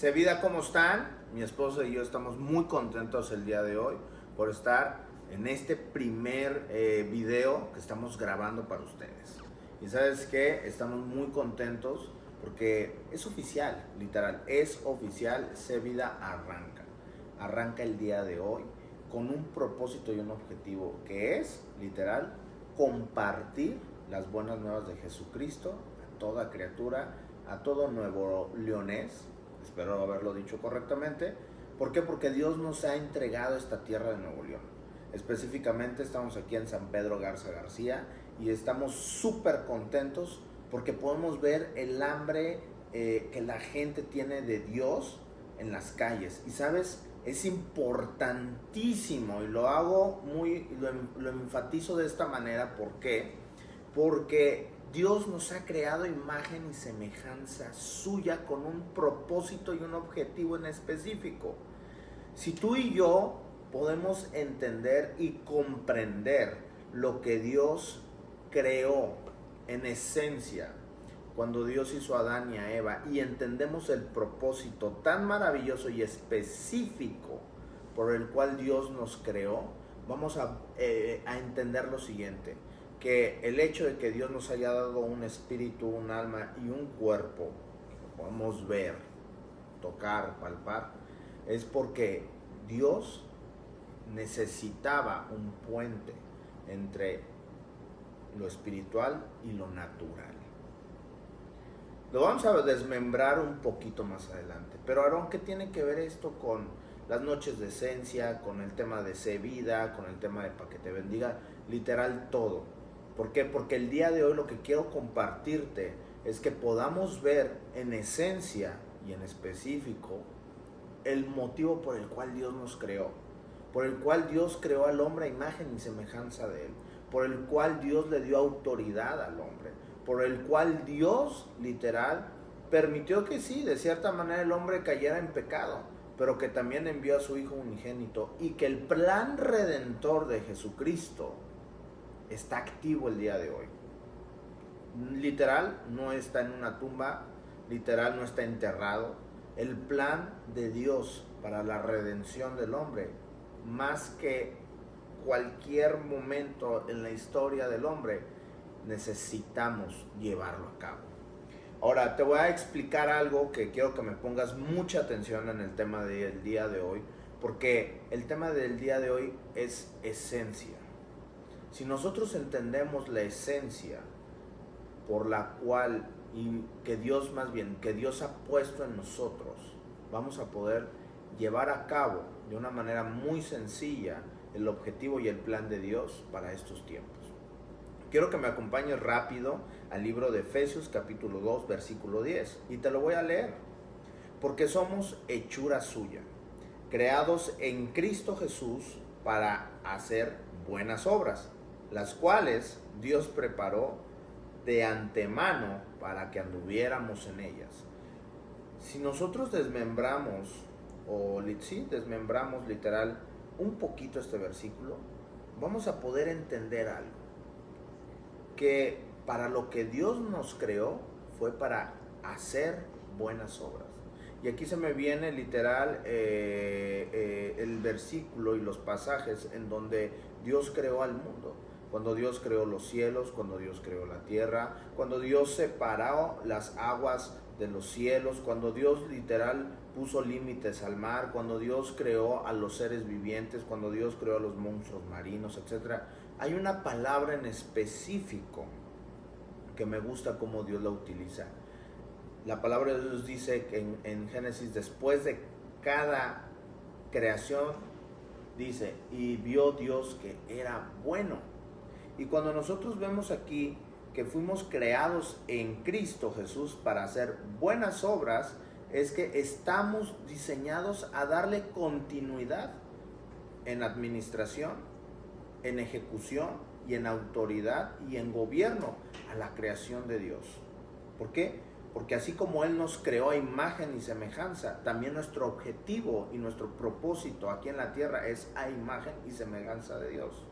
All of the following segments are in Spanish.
Sevida, ¿cómo están? Mi esposo y yo estamos muy contentos el día de hoy por estar en este primer video que estamos grabando para ustedes. Y sabes qué, estamos muy contentos porque es oficial, literal, es oficial. Sevida arranca el día de hoy con un propósito y un objetivo que es, literal, compartir las buenas nuevas de Jesucristo a toda criatura, a todo nuevo leonés. Espero haberlo dicho correctamente. ¿Por qué? Porque Dios nos ha entregado esta tierra de Nuevo León. Específicamente estamos aquí en San Pedro Garza García y estamos súper contentos porque podemos ver el hambre que la gente tiene de Dios en las calles. Y sabes, es importantísimo y lo enfatizo de esta manera. ¿Por qué? Porque Dios nos ha creado imagen y semejanza suya con un propósito y un objetivo en específico. Si tú y yo podemos entender y comprender lo que Dios creó en esencia, cuando Dios hizo a Adán y a Eva, y entendemos el propósito tan maravilloso y específico por el cual Dios nos creó, vamos a entender lo siguiente: que el hecho de que Dios nos haya dado un espíritu, un alma y un cuerpo que podemos ver, tocar, palpar, es porque Dios necesitaba un puente entre lo espiritual y lo natural. Lo vamos a desmembrar un poquito más adelante. Pero Aarón, ¿qué tiene que ver esto con las noches de esencia, con el tema de Sevida, con el tema de Pa' que te bendiga? Literal todo. ¿Por qué? Porque el día de hoy lo que quiero compartirte es que podamos ver en esencia y en específico el motivo por el cual Dios nos creó, por el cual Dios creó al hombre a imagen y semejanza de él, por el cual Dios le dio autoridad al hombre, por el cual Dios literal permitió que sí, de cierta manera el hombre cayera en pecado, pero que también envió a su Hijo unigénito, y que el plan redentor de Jesucristo está activo el día de hoy. Literal, no está en una tumba, literal, no está enterrado. El plan de Dios para la redención del hombre, más que cualquier momento en la historia del hombre, necesitamos llevarlo a cabo. Ahora, te voy a explicar algo que quiero que me pongas mucha atención en el tema del día de hoy, porque el tema del día de hoy es esencia. Si nosotros entendemos la esencia por la cual, y que Dios ha puesto en nosotros, vamos a poder llevar a cabo de una manera muy sencilla el objetivo y el plan de Dios para estos tiempos. Quiero que me acompañes rápido al libro de Efesios capítulo 2 versículo 10, y te lo voy a leer. Porque somos hechura suya, creados en Cristo Jesús para hacer buenas obras, las cuales Dios preparó de antemano para que anduviéramos en ellas. Si nosotros desmembramos literal un poquito este versículo, vamos a poder entender algo: que para lo que Dios nos creó fue para hacer buenas obras. Y aquí se me viene literal el versículo y los pasajes en donde Dios creó al mundo. Cuando Dios creó los cielos, cuando Dios creó la tierra, cuando Dios separó las aguas de los cielos, cuando Dios literal puso límites al mar, cuando Dios creó a los seres vivientes, cuando Dios creó a los monstruos marinos, etc. Hay una palabra en específico que me gusta cómo Dios la utiliza. La palabra de Dios dice que en Génesis, después de cada creación, dice: y vio Dios que era bueno. Y cuando nosotros vemos aquí que fuimos creados en Cristo Jesús para hacer buenas obras, es que estamos diseñados a darle continuidad en administración, en ejecución y en autoridad y en gobierno a la creación de Dios. ¿Por qué? Porque así como Él nos creó a imagen y semejanza, también nuestro objetivo y nuestro propósito aquí en la tierra es a imagen y semejanza de Dios.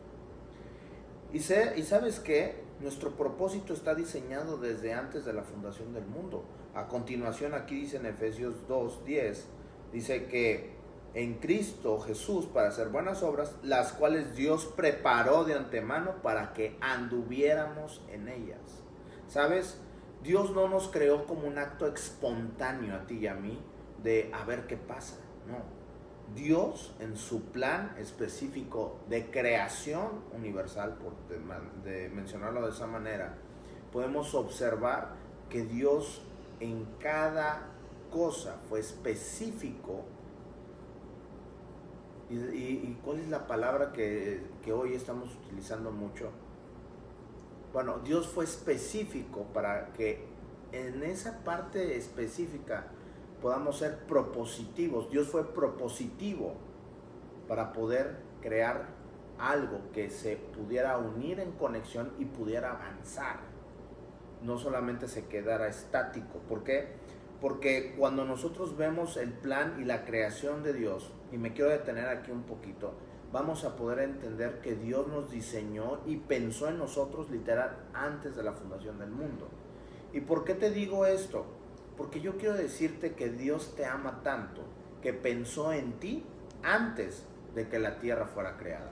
Y ¿sabes qué? Nuestro propósito está diseñado desde antes de la fundación del mundo. A continuación, aquí dice en Efesios 2:10, dice que en Cristo Jesús para hacer buenas obras, las cuales Dios preparó de antemano para que anduviéramos en ellas. ¿Sabes? Dios no nos creó como un acto espontáneo a ti y a mí de a ver qué pasa. No. Dios en su plan específico de creación universal, por de mencionarlo de esa manera, podemos observar que Dios en cada cosa fue específico. ¿Y cuál es la palabra que hoy estamos utilizando mucho? Bueno, Dios fue específico para que en esa parte específica podamos ser propositivos. Dios fue propositivo para poder crear algo que se pudiera unir en conexión y pudiera avanzar. No solamente se quedara estático. ¿Por qué? Porque cuando nosotros vemos el plan y la creación de Dios, y me quiero detener aquí un poquito, vamos a poder entender que Dios nos diseñó y pensó en nosotros literal antes de la fundación del mundo. ¿Y por qué te digo esto? Porque yo quiero decirte que Dios te ama tanto que pensó en ti antes de que la tierra fuera creada.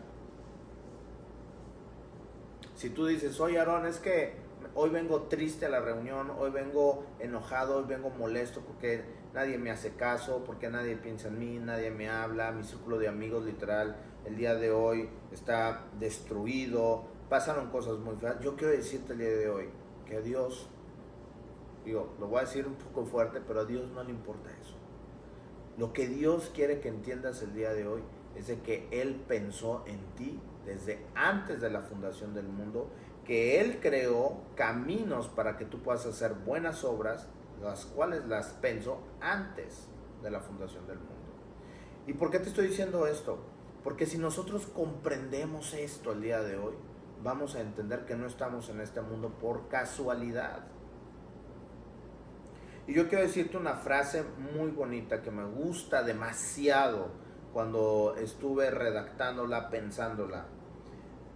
Si tú dices, oye Aarón, es que hoy vengo triste a la reunión, hoy vengo enojado, hoy vengo molesto porque nadie me hace caso, porque nadie piensa en mí, nadie me habla, mi círculo de amigos literal el día de hoy está destruido, pasaron cosas muy feas. Yo quiero decirte el día de hoy que a Dios, digo, lo voy a decir un poco fuerte, pero a Dios no le importa eso. Lo que Dios quiere que entiendas el día de hoy es de que Él pensó en ti desde antes de la fundación del mundo, que Él creó caminos para que tú puedas hacer buenas obras, las cuales las pensó antes de la fundación del mundo. ¿Y por qué te estoy diciendo esto? Porque si nosotros comprendemos esto el día de hoy, vamos a entender que no estamos en este mundo por casualidad. Y yo quiero decirte una frase muy bonita que me gusta demasiado cuando estuve redactándola, pensándola.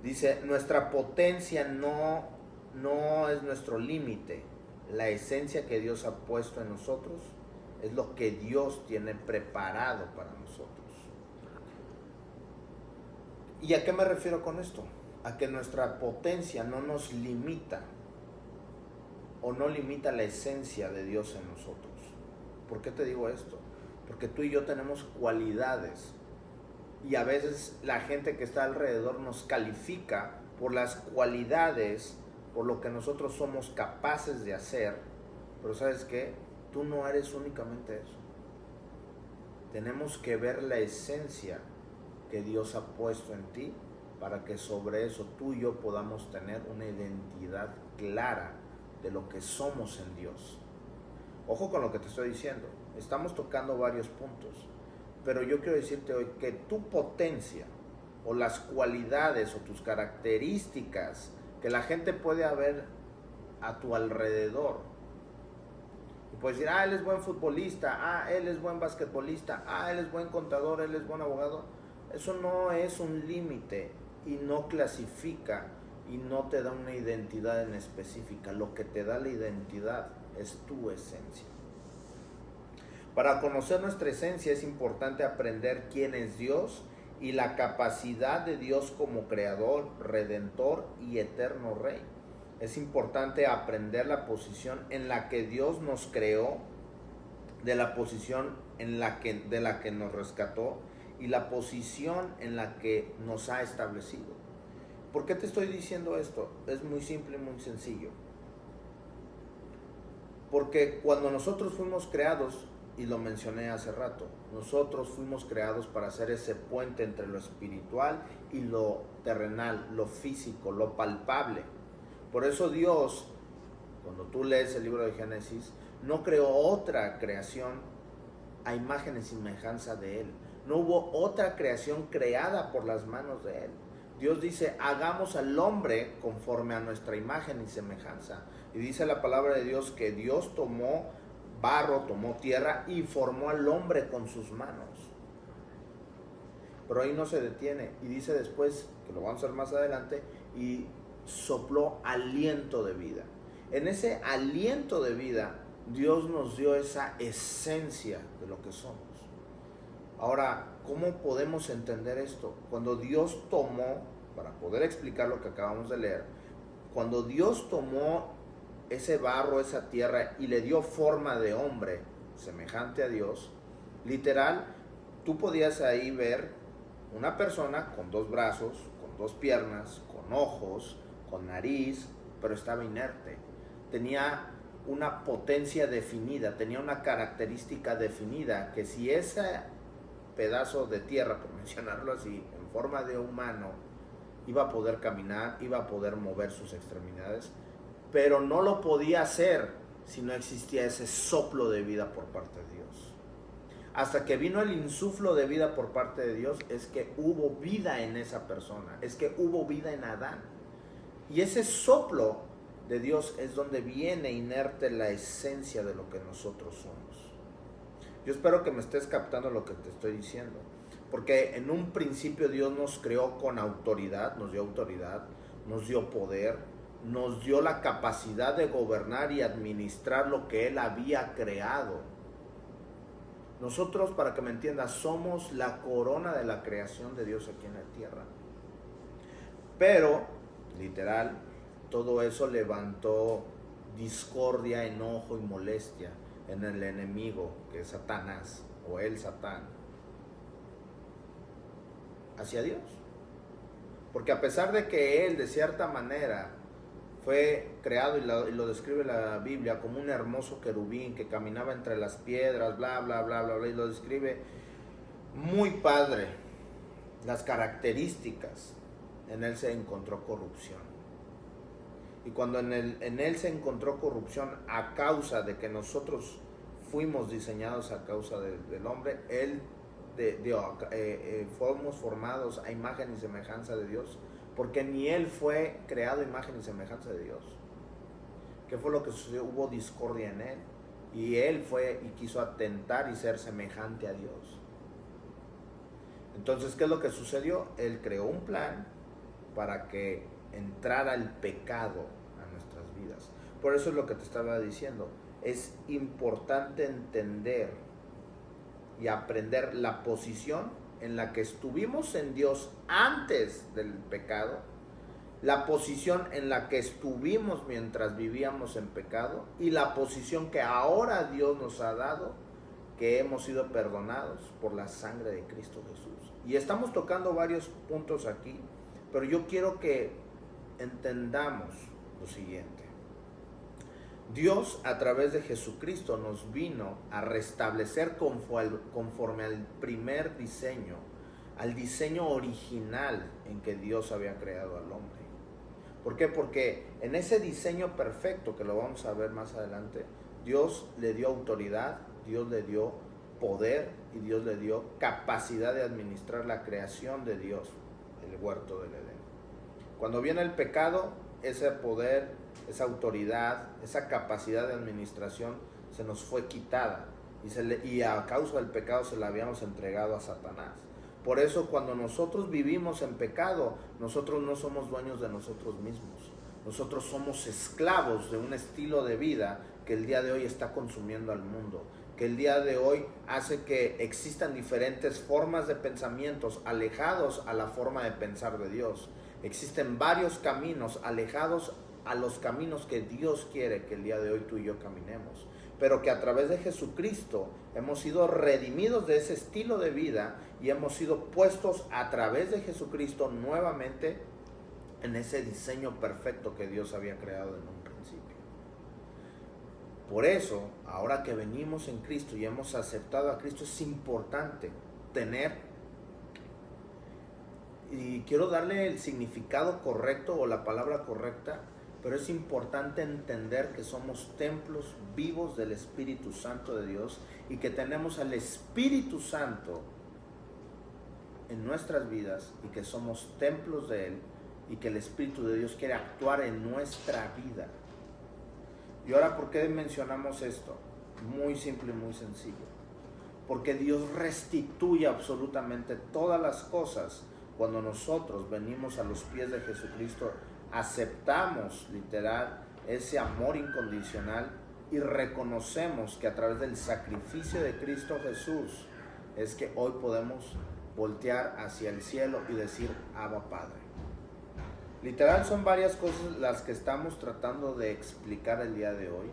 Dice, nuestra potencia no es nuestro límite. La esencia que Dios ha puesto en nosotros es lo que Dios tiene preparado para nosotros. ¿Y a qué me refiero con esto? A que nuestra potencia no nos limita o no limita la esencia de Dios en nosotros. ¿Por qué te digo esto? Porque tú y yo tenemos cualidades y a veces la gente que está alrededor nos califica por las cualidades, por lo que nosotros somos capaces de hacer, pero ¿sabes qué? Tú no eres únicamente eso. Tenemos que ver la esencia que Dios ha puesto en ti para que sobre eso tú y yo podamos tener una identidad clara de lo que somos en Dios. Ojo con lo que te estoy diciendo. Estamos tocando varios puntos, pero yo quiero decirte hoy que tu potencia o las cualidades o tus características que la gente puede ver a tu alrededor, y puedes decir, él es buen futbolista, él es buen basquetbolista, él es buen contador, él es buen abogado. Eso no es un límite y no clasifica y no te da una identidad en específica. Lo que te da la identidad es tu esencia. Para conocer nuestra esencia es importante aprender quién es Dios y la capacidad de Dios como creador, redentor y eterno rey. Es importante aprender la posición en la que Dios nos creó, de la posición de la que nos rescató y la posición en la que nos ha establecido. ¿Por qué te estoy diciendo esto? Es muy simple y muy sencillo. Porque cuando nosotros fuimos creados, y lo mencioné hace rato, nosotros fuimos creados para hacer ese puente entre lo espiritual y lo terrenal, lo físico, lo palpable. Por eso Dios, cuando tú lees el libro de Génesis, no creó otra creación a imagen y semejanza de Él. No hubo otra creación creada por las manos de Él. Dios dice, hagamos al hombre conforme a nuestra imagen y semejanza. Y dice la palabra de Dios que Dios tomó barro, tomó tierra y formó al hombre con sus manos. Pero ahí no se detiene. Y dice después, que lo vamos a ver más adelante, y sopló aliento de vida. En ese aliento de vida, Dios nos dio esa esencia de lo que somos. Ahora, ¿cómo podemos entender esto? Cuando Dios tomó, para poder explicar lo que acabamos de leer, cuando Dios tomó ese barro, esa tierra, y le dio forma de hombre, semejante a Dios, literal, tú podías ahí ver una persona con 2 brazos, con 2 piernas, con ojos, con nariz, pero estaba inerte. Tenía una potencia definida, tenía una característica definida, que si ese pedazo de tierra, por mencionarlo así, en forma de humano, iba a poder caminar, iba a poder mover sus extremidades, pero no lo podía hacer si no existía ese soplo de vida por parte de Dios. Hasta que vino el insuflo de vida por parte de Dios, es que hubo vida en esa persona, es que hubo vida en Adán. Y ese soplo de Dios es donde viene inerte la esencia de lo que nosotros somos. Yo espero que me estés captando lo que te estoy diciendo, porque en un principio Dios nos creó con autoridad, nos dio poder, nos dio la capacidad de gobernar y administrar lo que Él había creado. Nosotros, para que me entiendas, somos la corona de la creación de Dios aquí en la tierra. Pero, literal, todo eso levantó discordia, enojo y molestia en el enemigo, que es Satanás, o el Satán, hacia Dios. Porque a pesar de que Él, de cierta manera, fue creado, y lo describe la Biblia, como un hermoso querubín que caminaba entre las piedras, bla, bla, bla, bla, bla, y lo describe muy padre, las características, en Él se encontró corrupción. Y cuando en él se encontró corrupción a causa de que nosotros fuimos diseñados a causa del hombre, fuimos formados a imagen y semejanza de Dios, porque ni Él fue creado a imagen y semejanza de Dios. ¿Qué fue lo que sucedió? Hubo discordia en Él, y Él fue y quiso atentar y ser semejante a Dios. Entonces, ¿qué es lo que sucedió? Él creó un plan para que entrara el pecado a nuestras vidas. Por eso es lo que te estaba diciendo. Es importante entender y aprender la posición en la que estuvimos en Dios antes del pecado, la posición en la que estuvimos mientras vivíamos en pecado, y la posición que ahora Dios nos ha dado, que hemos sido perdonados por la sangre de Cristo Jesús. Y estamos tocando varios puntos aquí, pero yo quiero que entendamos lo siguiente. Dios, a través de Jesucristo, nos vino a restablecer conforme al primer diseño, al diseño original en que Dios había creado al hombre. ¿Por qué? Porque en ese diseño perfecto, que lo vamos a ver más adelante, Dios le dio autoridad, Dios le dio poder y Dios le dio capacidad de administrar la creación de Dios, el huerto del Edén. Cuando viene el pecado, ese poder, esa autoridad, esa capacidad de administración se nos fue quitada, y a causa del pecado se la habíamos entregado a Satanás. Por eso, cuando nosotros vivimos en pecado, nosotros no somos dueños de nosotros mismos. Nosotros somos esclavos de un estilo de vida que el día de hoy está consumiendo al mundo, que el día de hoy hace que existan diferentes formas de pensamientos alejados a la forma de pensar de Dios. Existen varios caminos alejados a los caminos que Dios quiere que el día de hoy tú y yo caminemos, pero que a través de Jesucristo hemos sido redimidos de ese estilo de vida y hemos sido puestos a través de Jesucristo nuevamente en ese diseño perfecto que Dios había creado en un principio. Por eso, ahora que venimos en Cristo y hemos aceptado a Cristo, es importante tener, y quiero darle el significado correcto o la palabra correcta, pero es importante entender que somos templos vivos del Espíritu Santo de Dios y que tenemos al Espíritu Santo en nuestras vidas y que somos templos de Él y que el Espíritu de Dios quiere actuar en nuestra vida. Y ahora, ¿por qué mencionamos esto? Muy simple y muy sencillo. Porque Dios restituye absolutamente todas las cosas cuando nosotros venimos a los pies de Jesucristo aceptamos literal ese amor incondicional y reconocemos que a través del sacrificio de Cristo Jesús es que hoy podemos voltear hacia el cielo y decir Abba Padre. Literal son varias cosas las que estamos tratando de explicar el día de hoy,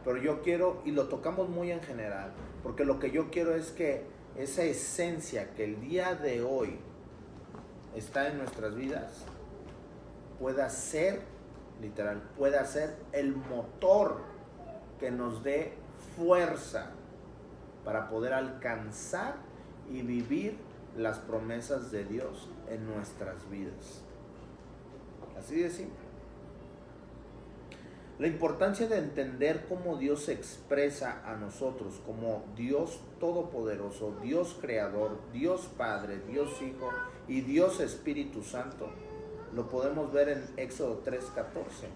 pero yo quiero, y lo tocamos muy en general, porque lo que yo quiero es que esa esencia que el día de hoy está en nuestras vidas pueda ser, literal, pueda ser el motor que nos dé fuerza para poder alcanzar y vivir las promesas de Dios en nuestras vidas. Así de simple. La importancia de entender cómo Dios se expresa a nosotros como Dios Todopoderoso, Dios Creador, Dios Padre, Dios Hijo y Dios Espíritu Santo, lo podemos ver en Éxodo 3:14.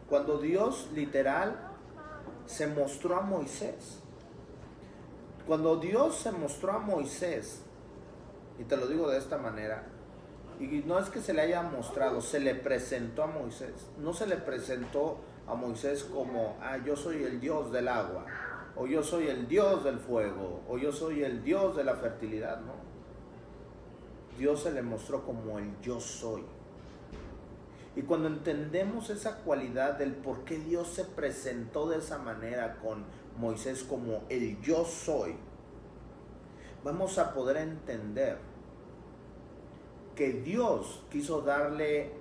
Cuando Dios literal se mostró a Moisés. Cuando Dios se mostró a Moisés, y te lo digo de esta manera, y no es que se le haya mostrado, se le presentó a Moisés. No se le presentó a Moisés como, yo soy el Dios del agua, o yo soy el Dios del fuego, o yo soy el Dios de la fertilidad, no. Dios se le mostró como el yo soy. Y cuando entendemos esa cualidad del por qué Dios se presentó de esa manera con Moisés como el yo soy, vamos a poder entender que Dios quiso darle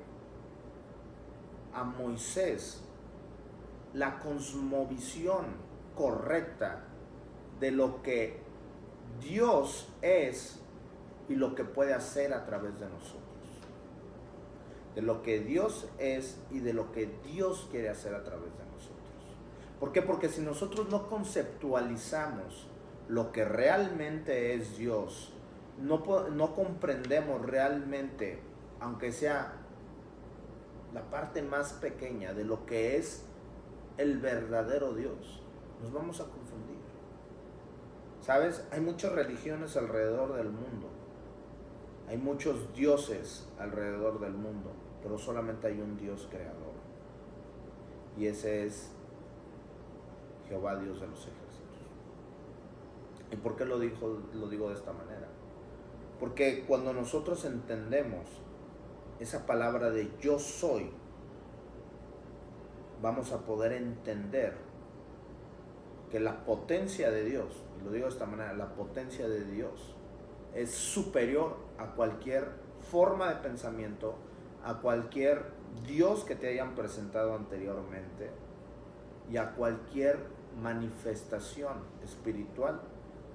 a Moisés la cosmovisión correcta de lo que Dios es y lo que puede hacer a través de nosotros. De lo que Dios es y de lo que Dios quiere hacer a través de nosotros. ¿Por qué? Porque si nosotros no conceptualizamos lo que realmente es Dios, no comprendemos realmente, aunque sea la parte más pequeña de lo que es el verdadero Dios, nos vamos a confundir. ¿Sabes? Hay muchas religiones alrededor del mundo. Hay muchos dioses alrededor del mundo, pero solamente hay un Dios creador. Y ese es Jehová, Dios de los ejércitos. ¿Y por qué lo digo de esta manera? Porque cuando nosotros entendemos esa palabra de yo soy, vamos a poder entender que la potencia de Dios, y lo digo de esta manera, la potencia de Dios es superior a cualquier forma de pensamiento, a cualquier Dios que te hayan presentado anteriormente y a cualquier manifestación espiritual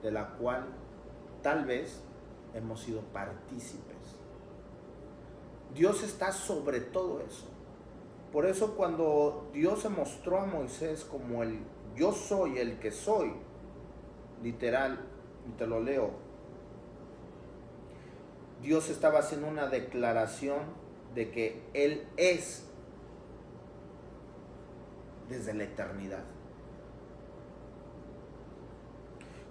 de la cual tal vez hemos sido partícipes. Dios está sobre todo eso. Por eso cuando Dios se mostró a Moisés como el yo soy el que soy, literal, y te lo leo, Dios estaba haciendo una declaración de que Él es desde la eternidad.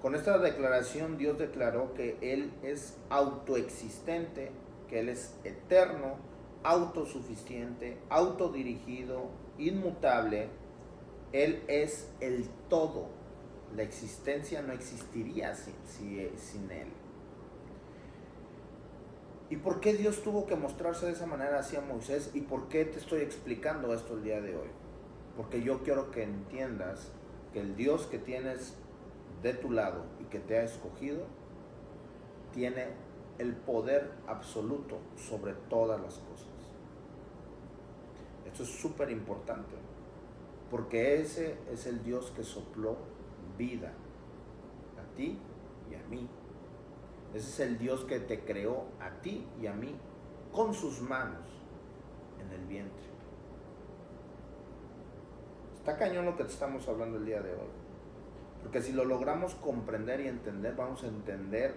Con esta declaración Dios declaró que Él es autoexistente, que Él es eterno, autosuficiente, autodirigido, inmutable. Él es el todo. La existencia no existiría sin Él. ¿Y por qué Dios tuvo que mostrarse de esa manera hacia Moisés? ¿Y por qué te estoy explicando esto el día de hoy? Porque yo quiero que entiendas que el Dios que tienes de tu lado y que te ha escogido tiene el poder absoluto sobre todas las cosas. Esto es súper importante, porque ese es el Dios que sopló vida a ti y a mí. Ese es el Dios que te creó a ti y a mí con sus manos en el vientre. Está cañón lo que te estamos hablando el día de hoy. Porque si lo logramos comprender y entender, vamos a entender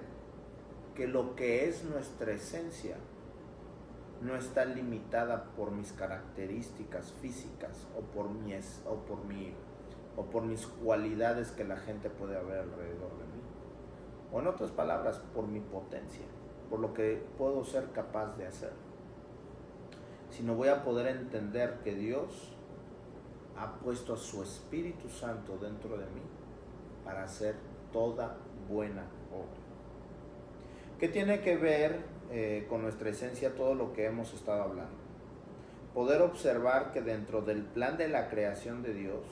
que lo que es nuestra esencia no está limitada por mis características físicas o por mis cualidades que la gente puede ver alrededor de mí. O en otras palabras, por mi potencia, por lo que puedo ser capaz de hacer. sino voy a poder entender que Dios ha puesto a su Espíritu Santo dentro de mí para hacer toda buena obra. ¿Qué tiene que ver con nuestra esencia todo lo que hemos estado hablando? Poder observar que dentro del plan de la creación de Dios,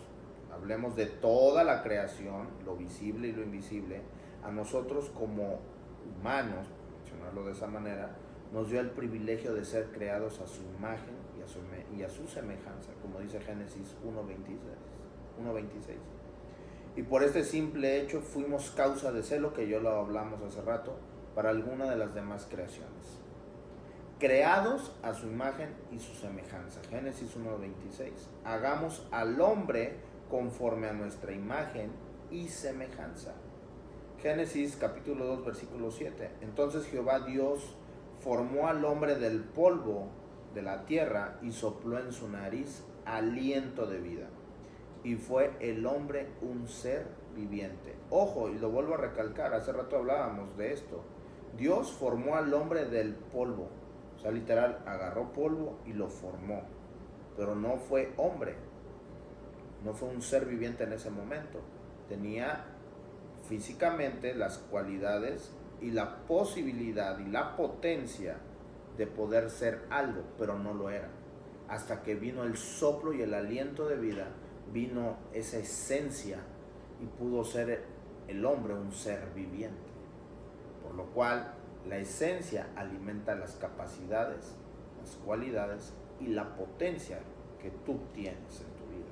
hablemos de toda la creación, lo visible y lo invisible, a nosotros como humanos, mencionarlo de esa manera, nos dio el privilegio de ser creados a su imagen y a su semejanza, como dice Génesis 1:26. Y por este simple hecho fuimos causa de celo, que yo lo hablamos hace rato, para alguna de las demás creaciones. Creados a su imagen y su semejanza. Génesis 1:26. Hagamos al hombre conforme a nuestra imagen y semejanza. Génesis capítulo 2, versículo 7. Entonces Jehová Dios formó al hombre del polvo de la tierra y sopló en su nariz aliento de vida. Y fue el hombre un ser viviente. Ojo, y lo vuelvo a recalcar, hace rato hablábamos de esto. Dios formó al hombre del polvo. O sea, literal, agarró polvo y lo formó. Pero no fue hombre. No fue un ser viviente en ese momento. Tenía físicamente las cualidades y la posibilidad y la potencia de poder ser algo, pero no lo era. Hasta que vino el soplo y el aliento de vida, vino esa esencia y pudo ser el hombre un ser viviente. Por lo cual, la esencia alimenta las capacidades, las cualidades y la potencia que tú tienes en tu vida.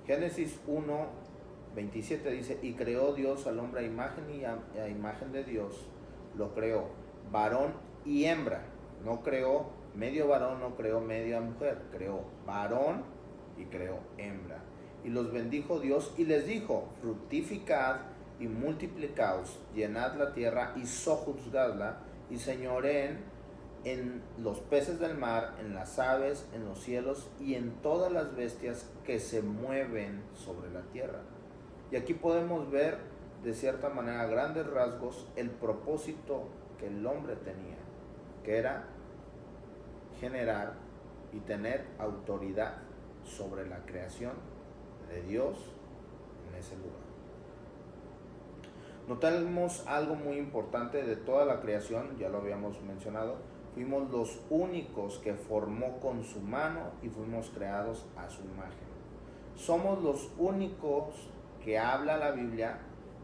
Génesis 1:27 dice, y creó Dios al hombre a imagen y a imagen de Dios, lo creó, varón y hembra. No creó medio varón, no creó media mujer, creó varón y creó hembra. Y los bendijo Dios y les dijo, fructificad y multiplicaos, llenad la tierra y sojuzgadla, y señoreen en los peces del mar, en las aves, en los cielos y en todas las bestias que se mueven sobre la tierra. Y aquí podemos ver de cierta manera a grandes rasgos el propósito que el hombre tenía, que era generar y tener autoridad sobre la creación de Dios en ese lugar. Notamos algo muy importante de toda la creación, ya lo habíamos mencionado, fuimos los únicos que formó con su mano y fuimos creados a su imagen. Somos los únicos que habla la Biblia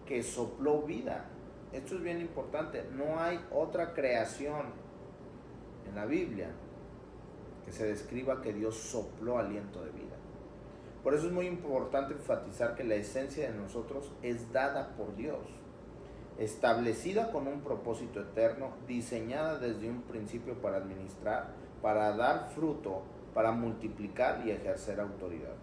que sopló vida. Esto es bien importante, no hay otra creación en la Biblia que se describa que Dios sopló aliento de vida. Por eso es muy importante enfatizar que la esencia de nosotros es dada por Dios, establecida con un propósito eterno, diseñada desde un principio para administrar, para dar fruto, para multiplicar y ejercer autoridad.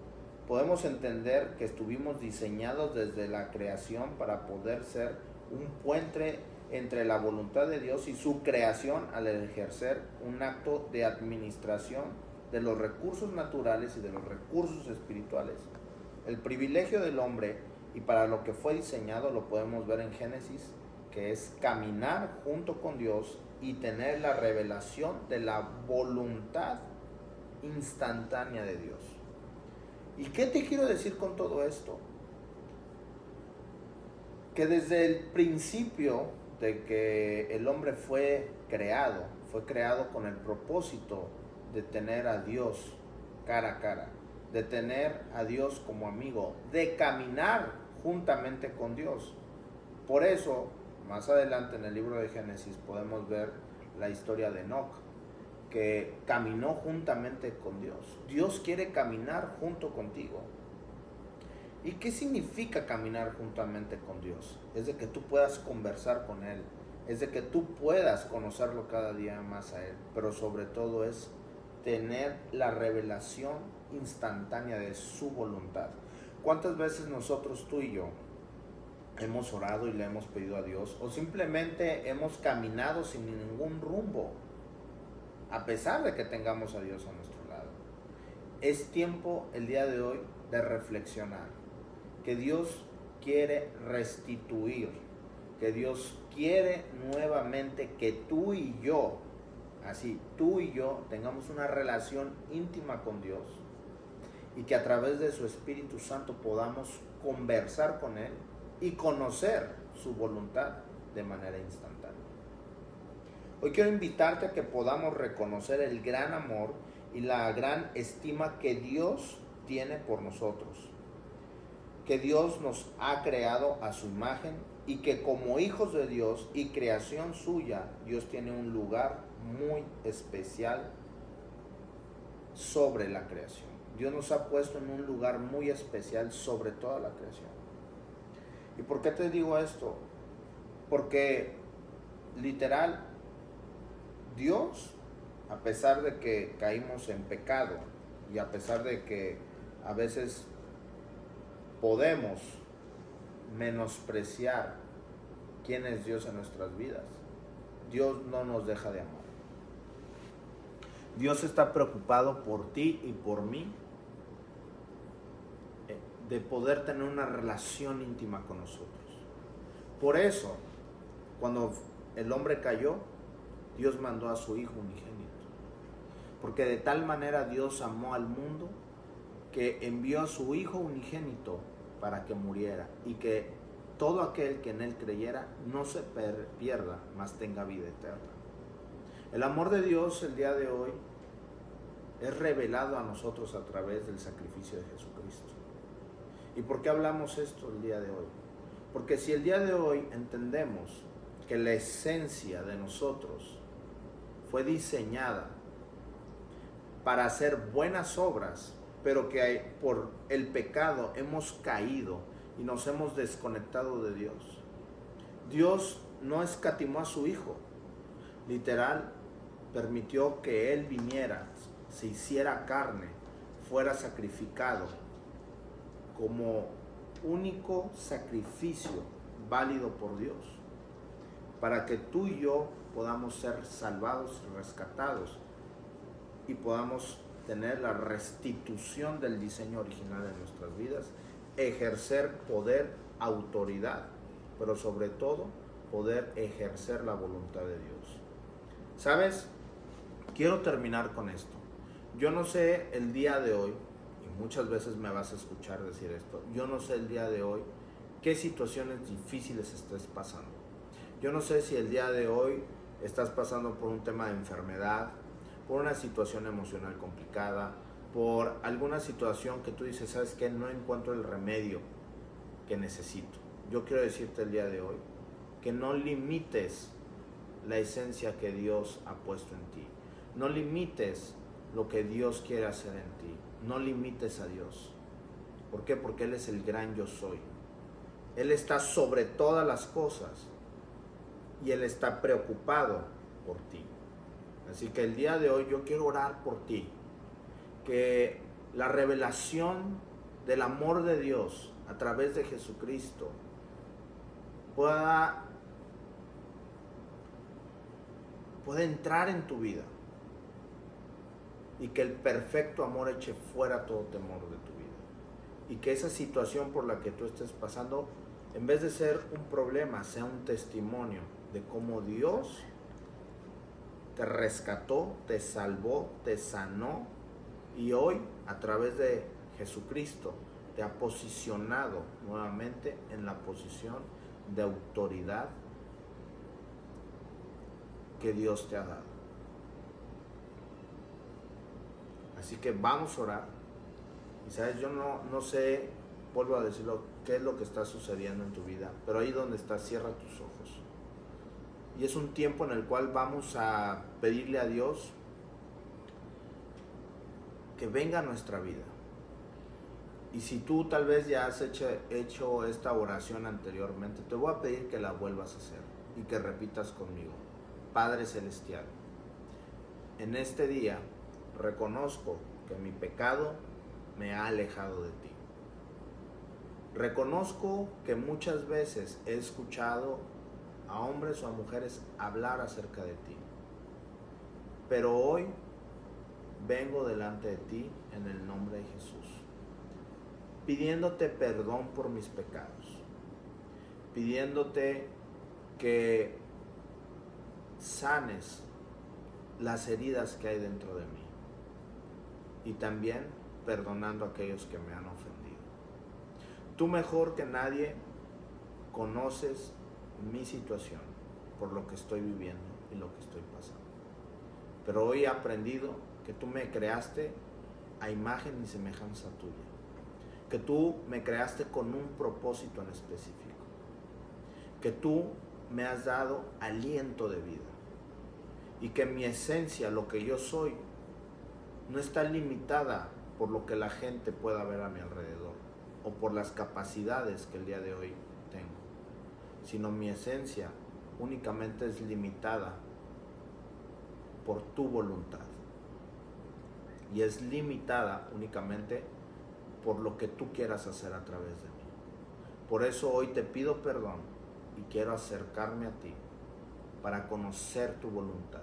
Podemos entender que estuvimos diseñados desde la creación para poder ser un puente entre la voluntad de Dios y su creación al ejercer un acto de administración de los recursos naturales y de los recursos espirituales. El privilegio del hombre y para lo que fue diseñado lo podemos ver en Génesis, que es caminar junto con Dios y tener la revelación de la voluntad instantánea de Dios. ¿Y qué te quiero decir con todo esto? Que desde el principio de que el hombre fue creado con el propósito de tener a Dios cara a cara, de tener a Dios como amigo, de caminar juntamente con Dios. Por eso, más adelante en el libro de Génesis podemos ver la historia de Enoc, que caminó juntamente con Dios. Dios quiere caminar junto contigo. ¿Y qué significa caminar juntamente con Dios? Es de que tú puedas conversar con Él, es de que tú puedas conocerlo cada día más a Él, pero sobre todo es tener la revelación instantánea de su voluntad. ¿Cuántas veces nosotros, tú y yo, hemos orado y le hemos pedido a Dios, o simplemente hemos caminado sin ningún rumbo, a pesar de que tengamos a Dios a nuestro lado? Es tiempo el día de hoy de reflexionar, que Dios quiere restituir, que Dios quiere nuevamente que tú y yo, así, tú y yo tengamos una relación íntima con Dios y que a través de su Espíritu Santo podamos conversar con Él y conocer su voluntad de manera instantánea. Hoy quiero invitarte a que podamos reconocer el gran amor y la gran estima que Dios tiene por nosotros, que Dios nos ha creado a su imagen y que como hijos de Dios y creación suya, Dios tiene un lugar muy especial sobre la creación. Dios nos ha puesto en un lugar muy especial sobre toda la creación. ¿Y por qué te digo esto? Porque literal, Dios, a pesar de que caímos en pecado y a pesar de que a veces podemos menospreciar quién es Dios en nuestras vidas, Dios no nos deja de amar. Dios está preocupado por ti y por mí, de poder tener una relación íntima con nosotros. Por eso, cuando el hombre cayó, Dios mandó a su Hijo unigénito. Porque de tal manera Dios amó al mundo que envió a su Hijo unigénito para que muriera y que todo aquel que en Él creyera no se pierda, mas tenga vida eterna. El amor de Dios el día de hoy es revelado a nosotros a través del sacrificio de Jesucristo. ¿Y por qué hablamos esto el día de hoy? Porque si el día de hoy entendemos que la esencia de nosotros fue diseñada para hacer buenas obras, pero que por el pecado hemos caído y nos hemos desconectado de Dios. Dios no escatimó a su Hijo, literal, permitió que Él viniera, se hiciera carne, fuera sacrificado como único sacrificio válido por Dios, para que tú y yo podamos ser salvados y rescatados y podamos tener la restitución del diseño original de nuestras vidas, ejercer poder, autoridad, pero sobre todo poder ejercer la voluntad de Dios. ¿Sabes? Quiero terminar con esto. Yo no sé el día de hoy, y muchas veces me vas a escuchar decir esto, yo no sé el día de hoy qué situaciones difíciles estés pasando. Yo no sé si el día de hoy estás pasando por un tema de enfermedad, por una situación emocional complicada, por alguna situación que tú dices, ¿sabes qué? No encuentro el remedio que necesito. Yo quiero decirte el día de hoy que no limites la esencia que Dios ha puesto en ti. No limites lo que Dios quiere hacer en ti. No limites a Dios. ¿Por qué? Porque Él es el gran yo soy. Él está sobre todas las cosas y Él está preocupado por ti. Así que el día de hoy yo quiero orar por ti, que la revelación del amor de Dios a través de Jesucristo pueda entrar en tu vida y que el perfecto amor eche fuera todo temor de tu vida y que esa situación por la que tú estés pasando, en vez de ser un problema, sea un testimonio de cómo Dios te rescató, te salvó, te sanó y hoy a través de Jesucristo te ha posicionado nuevamente en la posición de autoridad que Dios te ha dado. Así que vamos a orar. Y sabes, yo no sé, vuelvo a decirlo, qué es lo que está sucediendo en tu vida, pero ahí donde estás, cierra tus ojos. Y es un tiempo en el cual vamos a pedirle a Dios que venga a nuestra vida. Y si tú tal vez ya has hecho esta oración anteriormente, te voy a pedir que la vuelvas a hacer y que repitas conmigo. Padre Celestial, en este día reconozco que mi pecado me ha alejado de ti. Reconozco que muchas veces he escuchado a hombres o a mujeres hablar acerca de ti. Pero hoy vengo delante de ti en el nombre de Jesús, pidiéndote perdón por mis pecados, pidiéndote que sanes las heridas que hay dentro de mí y también perdonando a aquellos que me han ofendido. Tú mejor que nadie conoces mi situación por lo que estoy viviendo y lo que estoy pasando. Pero hoy he aprendido que tú me creaste a imagen y semejanza tuya, que tú me creaste con un propósito en específico, que tú me has dado aliento de vida y que mi esencia, lo que yo soy, no está limitada por lo que la gente pueda ver a mi alrededor o por las capacidades que el día de hoy tengo, sino mi esencia únicamente es limitada por tu voluntad y es limitada únicamente por lo que tú quieras hacer a través de mí. Por eso hoy te pido perdón y quiero acercarme a ti para conocer tu voluntad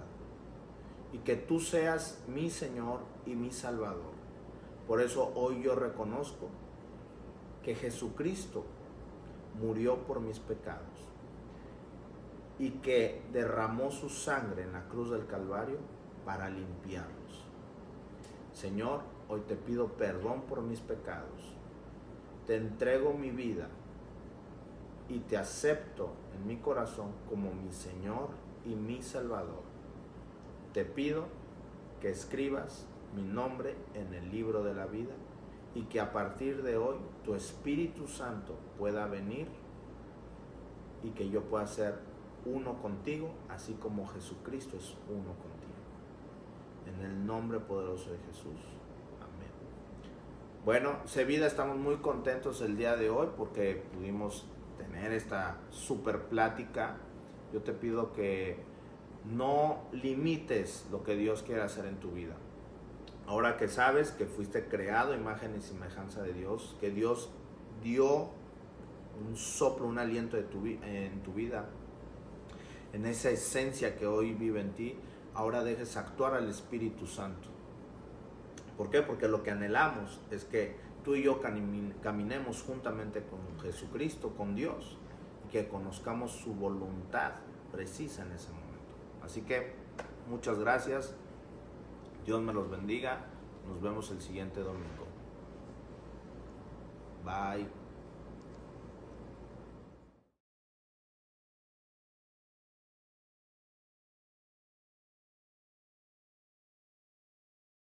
y que tú seas mi Señor y mi Salvador. Por eso hoy yo reconozco que Jesucristo murió por mis pecados y que derramó su sangre en la cruz del Calvario para limpiarlos. Señor, hoy te pido perdón por mis pecados. Te entrego mi vida y te acepto en mi corazón como mi Señor y mi Salvador. Te pido que escribas mi nombre en el libro de la vida y que a partir de hoy tu Espíritu Santo pueda venir y que yo pueda ser uno contigo, así como Jesucristo es uno contigo. En el nombre poderoso de Jesús. Amén. Bueno, Sevida, estamos muy contentos el día de hoy porque pudimos tener esta super plática. Yo te pido que no limites lo que Dios quiere hacer en tu vida. Ahora que sabes que fuiste creado a imagen y semejanza de Dios, que Dios dio un soplo, un aliento en tu vida, en esa esencia que hoy vive en ti, ahora dejes actuar al Espíritu Santo. ¿Por qué? Porque lo que anhelamos es que tú y yo caminemos juntamente con Jesucristo, con Dios, y que conozcamos su voluntad precisa en ese momento. Así que muchas gracias, Dios me los bendiga, nos vemos el siguiente domingo. Bye.